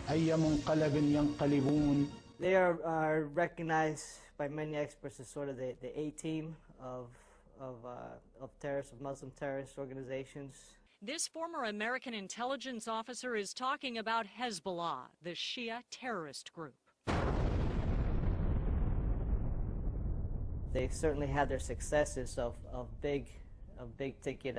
ay mong kalagan yang kalibun. They are recognized by many experts as sort of the A-team of Muslim terrorist organizations. This former American intelligence officer is talking about Hezbollah, the Shia terrorist group. They certainly had their successes of big ticket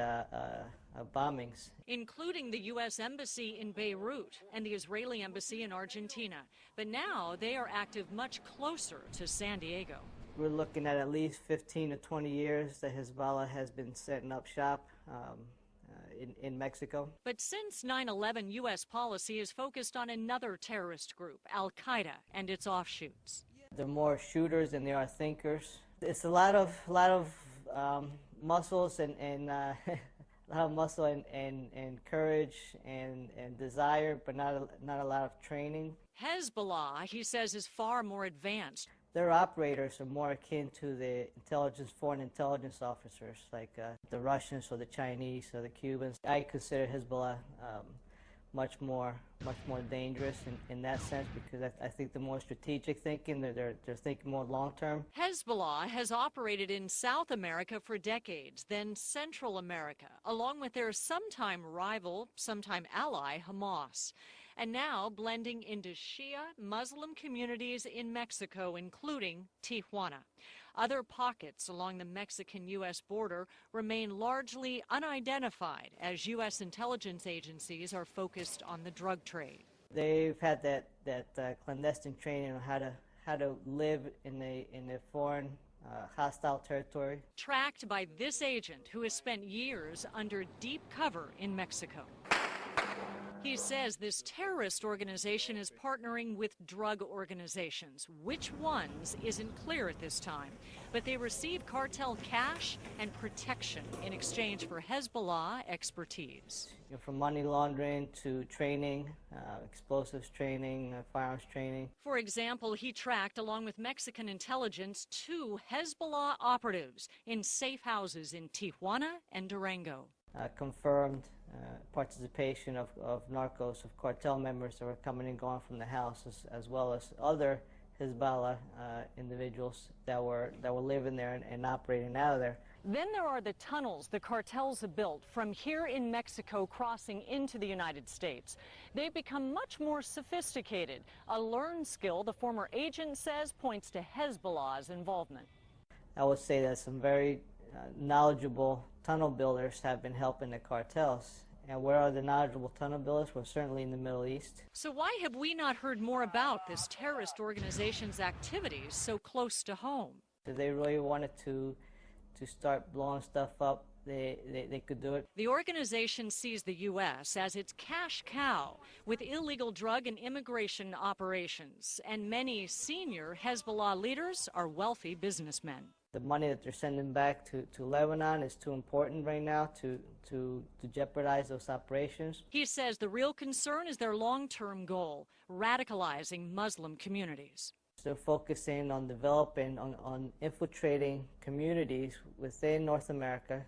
bombings, including the U.S. Embassy in Beirut and the Israeli Embassy in Argentina. But now they are active much closer to San Diego. We're looking at least 15 to 20 years that Hezbollah has been setting up shop in Mexico. But since 9/11, U.S. policy is focused on another terrorist group, Al-Qaida, and its offshoots. They're more shooters than they are thinkers. It's a lot of muscles and a lot of muscle and courage and desire, but not a lot of training. Hezbollah, he says, is far more advanced. Their operators are more akin to the foreign intelligence officers, like the Russians or the Chinese or the Cubans. I consider Hezbollah much more dangerous in that sense, because I think the more strategic thinking, they're thinking more long-term. Hezbollah has operated in South America for decades, then Central America, along with their sometime rival, sometime ally, Hamas, and now blending into Shia Muslim communities in Mexico, including Tijuana. Other pockets along the Mexican-U.S. border remain largely unidentified as U.S. intelligence agencies are focused on the drug trade. They've had that clandestine training on how to live in a foreign hostile territory. Tracked by this agent who has spent years under deep cover in Mexico. He says this terrorist organization is partnering with drug organizations. Which ones isn't clear at this time, but they receive cartel cash and protection in exchange for Hezbollah expertise. From money laundering to training, explosives training, firearms training. For example, he tracked, along with Mexican intelligence, 2 Hezbollah operatives in safe houses in Tijuana and Durango. Confirmed participation of narcos, of cartel members that were coming and going from the house, as well as other Hezbollah individuals that were living there and operating out of there. Then there are the tunnels the cartels have built from here in Mexico crossing into the United States. They've become much more sophisticated, a learned skill the former agent says points to Hezbollah's involvement. I would say that some very knowledgeable tunnel builders have been helping the cartels. And where are the knowledgeable tunnel builders? Well, certainly in the Middle East. So why have we not heard more about this terrorist organization's activities so close to home? If they really wanted to start blowing stuff up, they could do it. The organization sees the U.S. as its cash cow with illegal drug and immigration operations, and many senior Hezbollah leaders are wealthy businessmen. The money that they're sending back to Lebanon is too important right now to jeopardize those operations. He says the real concern is their long-term goal, radicalizing Muslim communities. They're focusing on developing, on infiltrating communities within North America,